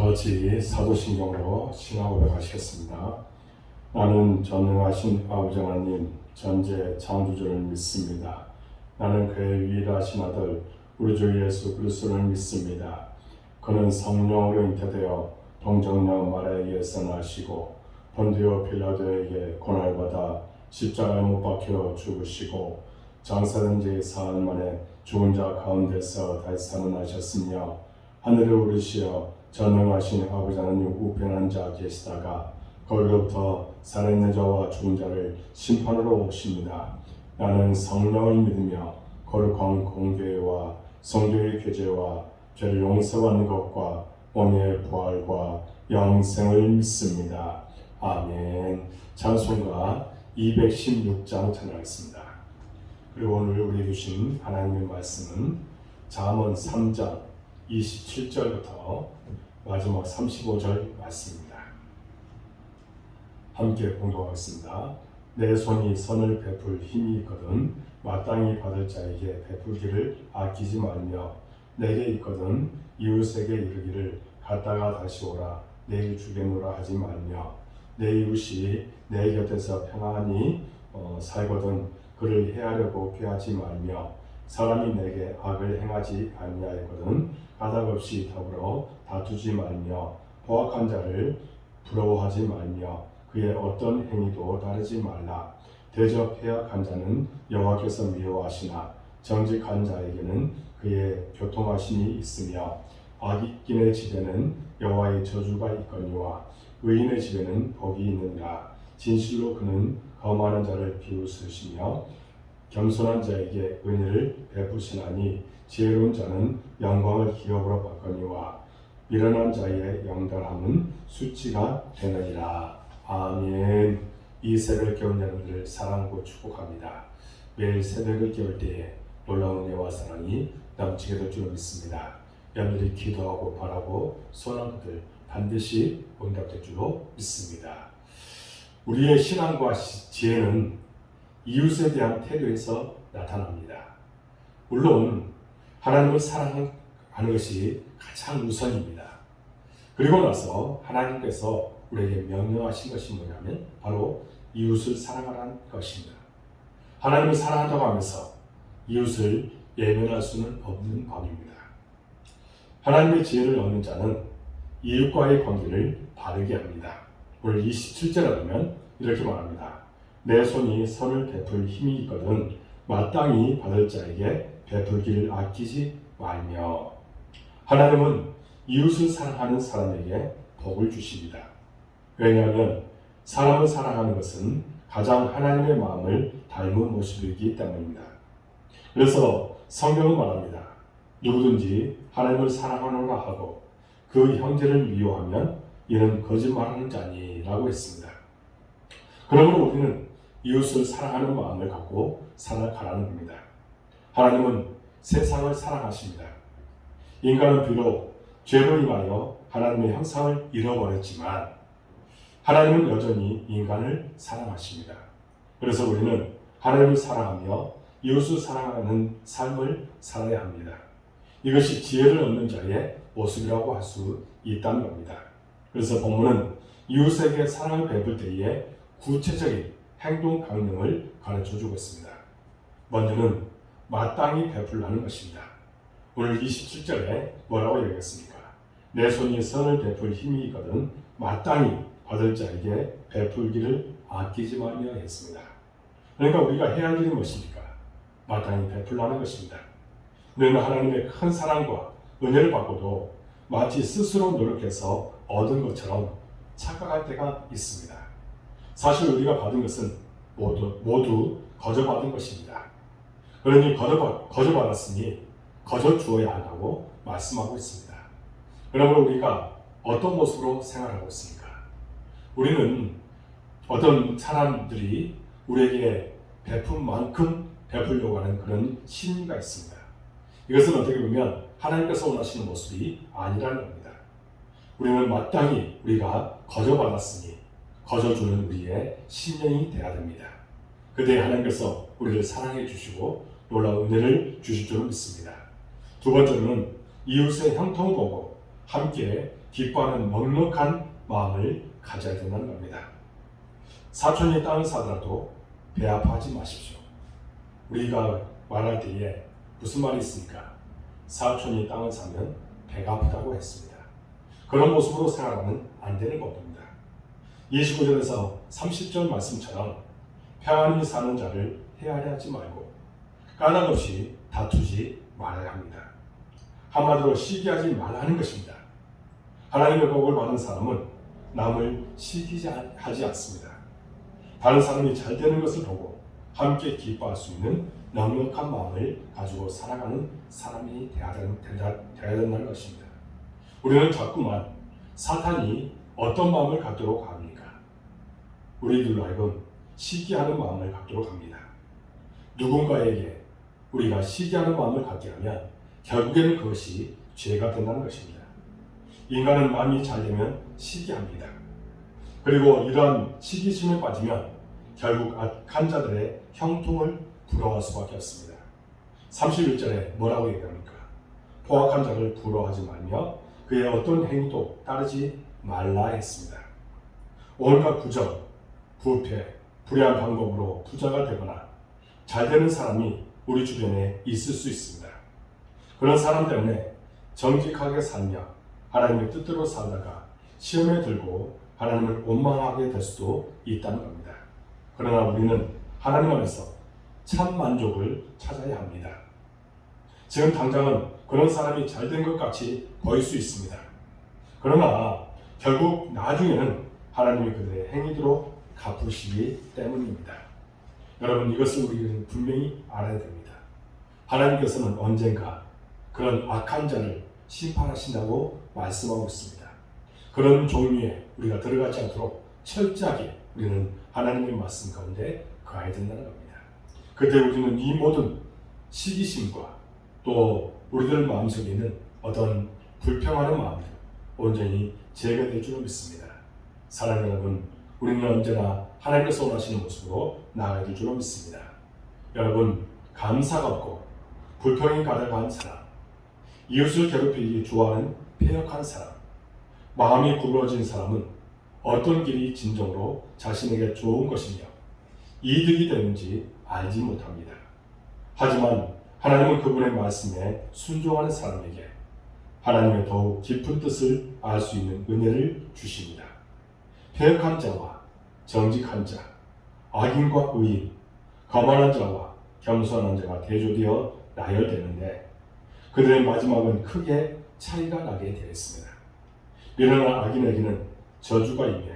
같이 사도신경으로 신앙고백 하시겠습니다. 나는 전능하신 아버지 하나님 전제 창조주를 믿습니다. 나는 그의 유일하신 아들 우리 주 예수 그리스도를 믿습니다. 그는 성령으로 잉태되어 동정녀 마리아에게서 나시고 본디오 빌라도에게 고난받아 십자가에 못 박혀 죽으시고 장사된 지 사흘 만에 죽은 자 가운데서 다시 살아나셨으며 하늘에 오르시어 전능하신 아버지 하나님 우편한 자 계시다가 거기로부터 살아있는 자와 죽은 자를 심판으로 오십니다. 나는 성령을 믿으며 거룩한 공교회와 성도의 교제와 죄를 용서받는 것과 몸의 부활과 영생을 믿습니다. 아멘. 찬송가 216장 찬양하겠습니다. 그리고 오늘 우리에게 주신 하나님의 말씀은 잠언 3장 27절부터 마지막 35절 말씀입니다. 함께 공독하겠습니다. 내 손이 선을 베풀 힘이 있거든 마땅히 받을 자에게 베풀기를 아끼지 말며 내게 있거든 이웃에게 이르기를 갔다가 다시 오라 내일 주겠노라 하지 말며 내 이웃이 내 곁에서 평안히 살거든 그를 해하려고 꾀하지 말며 사람이 내게 악을 행하지 아니하였거든 가닥없이 더불어 다투지 말며 포악한 자를 부러워하지 말며 그의 어떤 행위도 따르지 말라. 대저 패악한 자는 여호와께서 미워하시나 정직한 자에게는 그의 교통하심이 있으며 악인의 집에는 여호와의 저주가 있거니와 의인의 집에는 복이 있느니라. 진실로 그는 거만한 자를 비웃으시며 겸손한 자에게 은혜를 베푸시나니 지혜로운 자는 영광을 기업으로 받거니와 미련한 자의 영달함은 수치가 되느니라. 아멘. 이 새벽을 깨운 여러분들을 사랑하고 축복합니다. 매일 새벽을 깨울 때에 놀라운 은혜와 사랑이 넘치게 될 줄 믿습니다. 여러분들이 기도하고 바라고 소원한 것들 반드시 응답될 줄로 믿습니다. 우리의 신앙과 지혜는 이웃에 대한 태도에서 나타납니다. 물론 하나님을 사랑하는 것이 가장 우선입니다. 그리고 나서 하나님께서 우리에게 명령하신 것이 뭐냐면 바로 이웃을 사랑하라는 것입니다. 하나님을 사랑한다고 하면서 이웃을 예면할 수는 없는 법입니다. 하나님의 지혜를 얻는 자는 이웃과의 관계를 바르게 합니다. 오늘 27절에 보면 이렇게 말합니다. 내 손이 선을 베풀 힘이 있거든 마땅히 받을 자에게 베풀기를 아끼지 말며. 하나님은 이웃을 사랑하는 사람에게 복을 주십니다. 왜냐하면 사람을 사랑하는 것은 가장 하나님의 마음을 닮은 모습이기 때문입니다. 그래서 성경은 말합니다. 누구든지 하나님을 사랑하노라 하고 그 형제를 미워하면 이는 거짓말하는 자니라고 했습니다. 그러므로 우리는 이웃을 사랑하는 마음을 갖고 살아가라는 겁니다. 하나님은 세상을 사랑하십니다. 인간은 비록 죄로 인하여 하나님의 형상을 잃어버렸지만 하나님은 여전히 인간을 사랑하십니다. 그래서 우리는 하나님을 사랑하며 이웃을 사랑하는 삶을 살아야 합니다. 이것이 지혜를 얻는 자의 모습이라고 할 수 있다는 겁니다. 그래서 본문은 이웃에게 사랑을 베풀 때에 구체적인 행동 강령을 가르쳐주고 있습니다. 먼저는 마땅히 베풀라는 것입니다. 오늘 27절에 뭐라고 얘기했습니까? 내 손이 선을 베풀 힘이 있거든 마땅히 받을 자에게 베풀기를 아끼지 말며 했습니다. 그러니까 우리가 해야 할 일이 무엇입니까? 마땅히 베풀라는 것입니다. 우리는 하나님의 큰 사랑과 은혜를 받고도 마치 스스로 노력해서 얻은 것처럼 착각할 때가 있습니다. 사실 우리가 받은 것은 모두 거저받은 것입니다. 그러니 거저받았으니 거저 주어야 한다고 말씀하고 있습니다. 그러므로 우리가 어떤 모습으로 생활하고 있습니까? 우리는 어떤 사람들이 우리에게 베푼 만큼 베풀려고 하는 그런 심리가 있습니다. 이것은 어떻게 보면 하나님께서 원하시는 모습이 아니라는 겁니다. 우리는 마땅히 우리가 거저받았으니 거저주는 우리의 신령이 되어야 됩니다. 그때 하나님께서 우리를 사랑해 주시고 놀라운 은혜를 주실 줄 믿습니다. 두 번째로는 이웃의 형통 보고 함께 기뻐하는 넉넉한 마음을 가져야 된다는 겁니다. 사촌이 땅을 사더라도 배 아파하지 마십시오. 우리가 말할 때에 무슨 말이 있습니까? 사촌이 땅을 사면 배가 아프다고 했습니다. 그런 모습으로 생활하면 안 되는 겁니다. 29절에서 30절 말씀처럼 평안히 사는 자를 헤아려 하지 말고 까닭없이 다투지 말아야 합니다. 한마디로 시기하지 말라는 것입니다. 하나님의 복을 받은 사람은 남을 시기하지 않습니다. 다른 사람이 잘 되는 것을 보고 함께 기뻐할 수 있는 넉넉한 마음을 가지고 살아가는 사람이 되어야 된다는 것입니다. 우리는 자꾸만 사탄이 어떤 마음을 갖도록 합니까? 우리들로 하여금 시기하는 마음을 갖도록 합니다. 누군가에게 우리가 시기하는 마음을 갖게 하면 결국에는 그것이 죄가 된다는 것입니다. 인간은 마음이 잘 되면 시기합니다. 그리고 이러한 시기심에 빠지면 결국 악한 자들의 형통을 부러워할 수밖에 없습니다. 31절에 뭐라고 얘기합니까? 포악한 자를 부러워하지 말며 그의 어떤 행위도 따르지 말라 했습니다. 온갖 부정, 부패, 불의한 방법으로 부자가 되거나 잘 되는 사람이 우리 주변에 있을 수 있습니다. 그런 사람 때문에 정직하게 살며 하나님의 뜻대로 살다가 시험에 들고 하나님을 원망하게 될 수도 있다는 겁니다. 그러나 우리는 하나님 안에서 참 만족을 찾아야 합니다. 지금 당장은 그런 사람이 잘 된 것 같이 보일 수 있습니다. 그러나 결국 나중에는 하나님이 그들의 행위대로 갚으시기 때문입니다. 여러분, 이것을 우리는 분명히 알아야 됩니다. 하나님께서는 언젠가 그런 악한 자를 심판하신다고 말씀하고 있습니다. 그런 종류에 우리가 들어가지 않도록 철저하게 우리는 하나님의 말씀 가운데 가야 된다는 겁니다. 그때 우리는 이 모든 시기심과 또 우리들 마음속에 있는 어떤 불평하는 마음들 온전히 제거될 줄로 믿습니다. 사랑하는 여러분, 우리는 언제나 하나님께서 원하시는 모습으로 나아가야 될 줄로 믿습니다. 여러분, 감사가 없고 불평이 가득한 사람, 이웃을 괴롭히기 좋아하는 패역한 사람, 마음이 굴러진 사람은 어떤 길이 진정으로 자신에게 좋은 것이며 이득이 되는지 알지 못합니다. 하지만 하나님은 그분의 말씀에 순종하는 사람에게 하나님의 더욱 깊은 뜻을 알 수 있는 은혜를 주십니다. 패역한 자와 정직한 자, 악인과 의인, 거만한 자와 겸손한 자가 대조되어 나열되는데 그들의 마지막은 크게 차이가 나게 되었습니다. 미련한 악인에게는 저주가 임해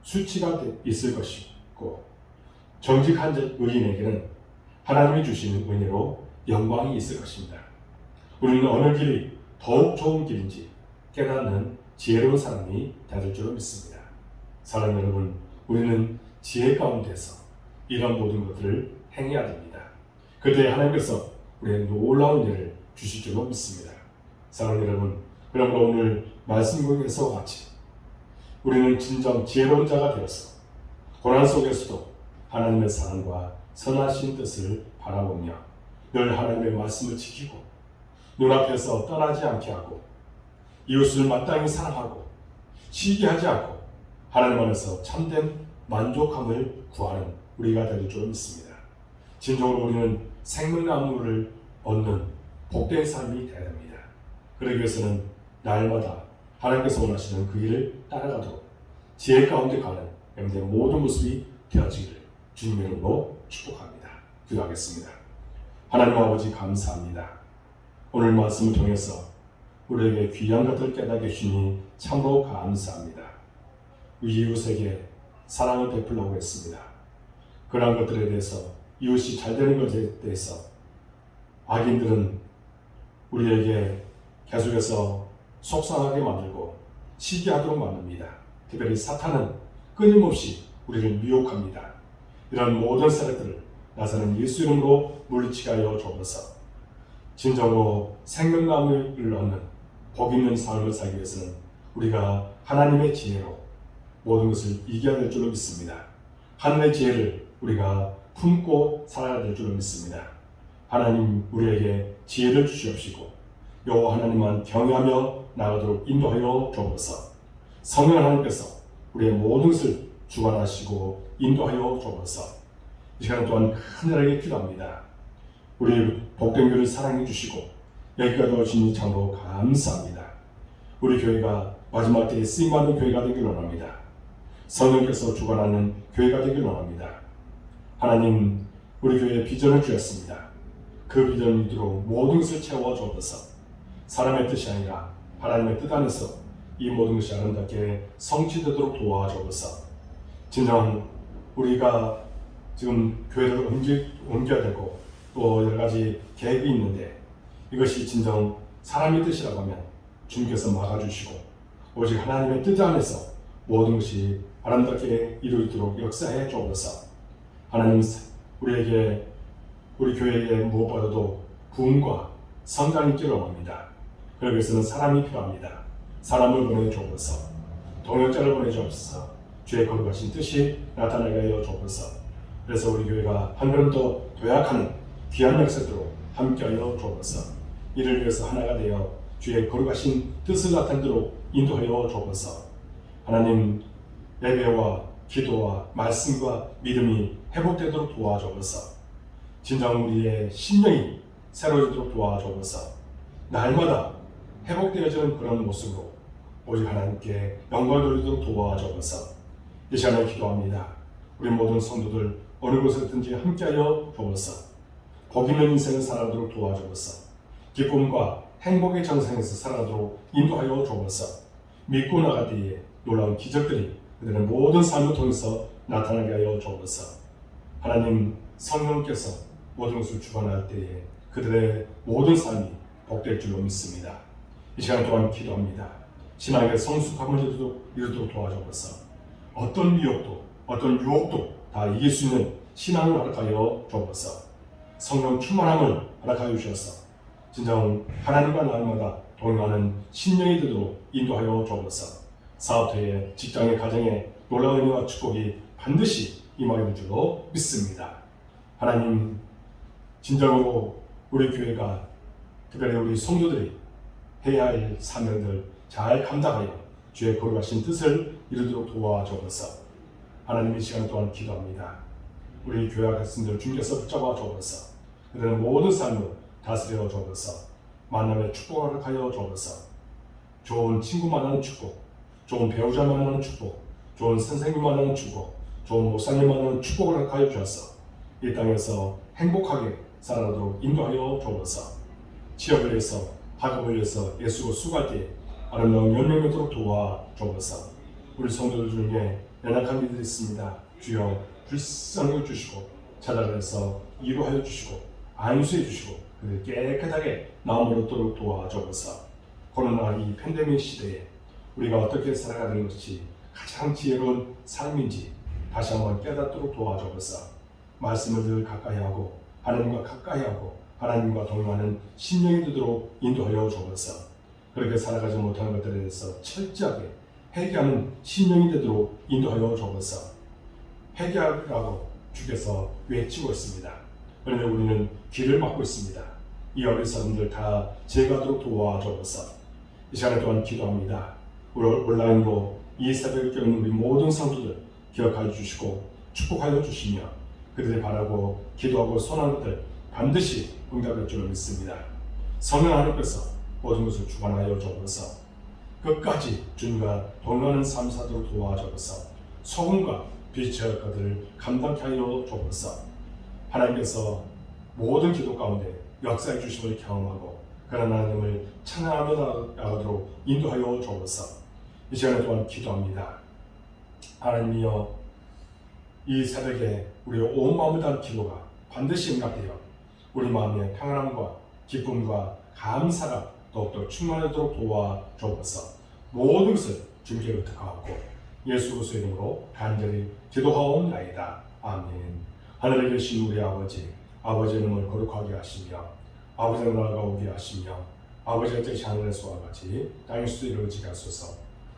수치가 있을 것이고 정직한 의인에게는 하나님이 주시는 은혜로 영광이 있을 것입니다. 우리는 어느 길이 더욱 좋은 길인지 깨닫는 지혜로운 사람이 될 줄로 믿습니다. 사랑하는 여러분, 우리는 지혜 가운데서 이런 모든 것들을 행해야 됩니다. 그때 하나님께서 우리의 놀라운 일을 주실 줄로 믿습니다. 사랑하는 여러분, 그러므로 오늘 말씀 중에서 같이 우리는 진정 지혜로운 자가 되어서 고난 속에서도 하나님의 사랑과 선하신 뜻을 바라보며 늘 하나님의 말씀을 지키고 눈앞에서 떠나지 않게 하고 이웃을 마땅히 사랑하고 시기하지 않고 하나님 안에서 참된 만족함을 구하는 우리가 될 줄 믿습니다. 진정으로 우리는 생명나무를 얻는 복된 삶이 되어야 됩니다. 그러기 위해서는 날마다 하나님께서 원하시는 그 길을 따라가도록 지혜 가운데 가는 여러분들의 모든 모습이 되어지기를 주님의 이름으로 축복합니다. 기도하겠습니다. 하나님 아버지, 감사합니다. 오늘 말씀을 통해서 우리에게 귀한 것을 깨닫게 주시니 참으로 감사합니다. 이웃에게 사랑을 베풀려고 했습니다. 그러한 것들에 대해서 이웃이 잘 되는 것에 대해서 악인들은 우리에게 계속해서 속상하게 만들고 시기하도록 만듭니다. 특별히 사탄은 끊임없이 우리를 미혹합니다. 이런 모든 세력들을 나사는 예수 이름으로 물리치게 하여 주옵소서. 진정으로 생명나무를 얻는 복 있는 삶을 살기 위해서는 우리가 하나님의 지혜로 모든 것을 이겨야 될 줄로 믿습니다. 하늘의 지혜를 우리가 품고 살아야 될 줄로 믿습니다. 하나님, 우리에게 지혜를 주시옵시고 여호와 하나님만 경외하며 나가도록 인도하여 주옵소서. 성령 하나님께서 우리의 모든 것을 주관하시고 인도하여 주옵소서. 이 시간 또한 하늘에게 기도합니다. 우리 복된 교회를 사랑해 주시고 여기까지 오신 참으로 감사합니다. 우리 교회가 마지막 때에 쓰임받는 교회가 되길 원합니다. 성령께서 주관하는 교회가 되길 원합니다. 하나님, 우리 교회에 비전을 주셨습니다. 그 비전을 이루도록 모든 것을 채워 주옵소서. 사람의 뜻이 아니라 하나님의 뜻 안에서 이 모든 것이 아름답게 성취되도록 도와주옵소서. 진정 우리가 지금 교회를 옮겨야 되고 또 여러 가지 계획이 있는데 이것이 진정 사람의 뜻이라고 하면 주님께서 막아주시고 오직 하나님의 뜻 안에서 모든 것이 아름답게 이루어지도록 역사해 주옵소서. 하나님, 우리에게 우리 교회에 무엇보다도 부흥과 성장이 있기를 원합니다. 그러기 위해서는 사람이 필요합니다. 사람을 보내주옵소서. 동역자를 보내주옵소서. 주의 거룩하신 뜻이 나타나게 하여 주옵소서. 그래서 우리 교회가 한 걸음 더 도약하는 귀한 역사들로 함께하여 주옵소서. 이를 위해서 하나가 되어 주의 거룩하신 뜻을 나타내도록 인도하여 주옵소서. 하나님, 예배와 기도와 말씀과 믿음이 회복되도록 도와주옵소서. 진정 우리의 심령이 새로워지도록 도와주옵소서. 날마다 회복되어지는 그런 모습으로 오직 하나님께 영광을 돌리도록 도와주옵소서. 이 시간에 기도합니다. 우리 모든 성도들 어느 곳에든지 함께하여 주옵소서. 복 있는 인생을 살아가도록 도와주옵소서. 기쁨과 행복의 정상에서 살아가도록 인도하여 주옵소서. 믿고 나갈 때에 놀라운 기적들이 그들의 모든 삶을 통해서 나타나게 하여 주옵소서. 하나님, 성령께서 모든 것을 주관할 때에 그들의 모든 삶이 복될 줄로 믿습니다. 이 시간 동안 기도합니다. 신앙의 성숙함을 이루도록 도와주옵소서. 어떤 미혹도 어떤 유혹도 다 이길 수 있는 신앙을 허락하여 주옵소서. 성령 충만함을 허락하여 주셔서 진정 하나님과 날마다 동행하는 신령이 되도록 인도하여 주옵소서. 사업터에 직장의 가정에 놀라운 은혜와 축복이 반드시 임하게 될 줄로 믿습니다. 하나님, 진정으로 우리 교회가 특별히 우리 성도들이 해야 할 사명들 잘 감당하여 주의 거룩하신 뜻을 이루도록 도와주옵소서. 하나님, 이 시간 동안 기도합니다. 우리 교회 백성들 주님께서 붙잡아 주옵소서. 그들의 모든 삶을 다스려 주옵소서. 만남의 축복을 허락하여 주옵소서. 좋은 친구 만나는 축복, 좋은 배우자 만나는 축복, 좋은 선생님 만나는 축복, 좋은 목사님 만나는 축복을 허락하여 주셔서 이 땅에서 행복하게 살아가도록 인도하여 주옵소서. 취업을 위해서, 학업을 위해서 예수로 수고할 때 아름다운 열매가 되도록 도와주옵소서. 우리 성도들 중에 연약한 이들이 있습니다. 주여 불쌍히 주시고 찾아가서 이루하여 주시고 안수해 주시고 그들 깨끗하게 나음을 얻도록 도와주옵소서. 코로나 이 팬데믹 시대에 우리가 어떻게 살아가는 것이 가장 지혜로운 삶인지 다시 한번 깨닫도록 도와주옵소서. 말씀을 늘 가까이 하고 하나님과 가까이 하고 하나님과 동행하는 심령이 되도록 인도하여 주옵소서. 그렇게 살아가지 못하는 것들에 대해서 철저하게 회개하는 심령이 되도록 인도하여 주옵소서. 회개하라고 주께서 외치고 있습니다. 그런데 우리는 귀를 막고 있습니다. 이 어린 사람들 다 제거하도록 도와주옵소서. 이 시간에 또한 기도합니다. 온라인으로 이 새벽을 깨우는 우리 모든 성도들 기억하여 주시고 축복하여 주시며 그들이 바라고 기도하고 소원하는 것들 반드시 응답할 줄로 믿습니다. 성령 하나님께서 모든 것을 주관하여 주옵소서. 끝까지 주님과 동행하는 삶 사도록 도와주옵소서. 소금과 빛의 것들을 감당케 하여 주옵소서. 하나님께서 모든 기도 가운데 역사해 주심을 경험하고 그런 하나님을 찬양하며 나아가도록 인도하여 주옵소서. 이 시간에 또한 기도합니다. 하나님이여, 이 새벽에 우리의 온 마음을 다한 기도가 반드시 응답되어 우리 마음의 평안함과 기쁨과 감사가 더욱더 충만하도록 도와주옵소서. 모든 것을 주님께 의탁하고 예수 그리스도의 이름으로 간절히 기도하옵나이다. 아멘. 하늘에 계신 우리 아버지, 아버지의 이름을 거룩하게 하시며 아버지의 나라가 오게 하시며 아버지의 뜻이 하늘에서와 같이 땅에서도 이루어지게 하소서.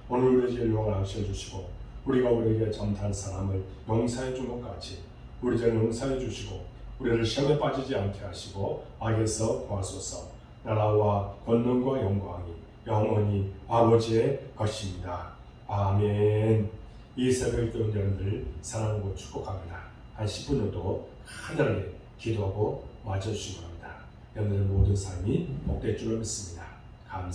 오늘 우리의 죄를 용서하여 주시고 우리가 우리에게 잘못한 사람을 용서해 준 것 같이 우리 죄를 용서해 주시고 우리를 시험에 빠지지 않게 하시고 악에서 구하소서. 나라와 권능과 영광이 영원히 아버지의 것입니다. 아멘. 이 새벽에 온 여러분들 사랑하고 축복합니다. 한 10분 정도 간단하게 기도하고 마쳐주시기 바랍니다. 여러분들 모든 삶이 복될 줄로 믿습니다. 감사합니다.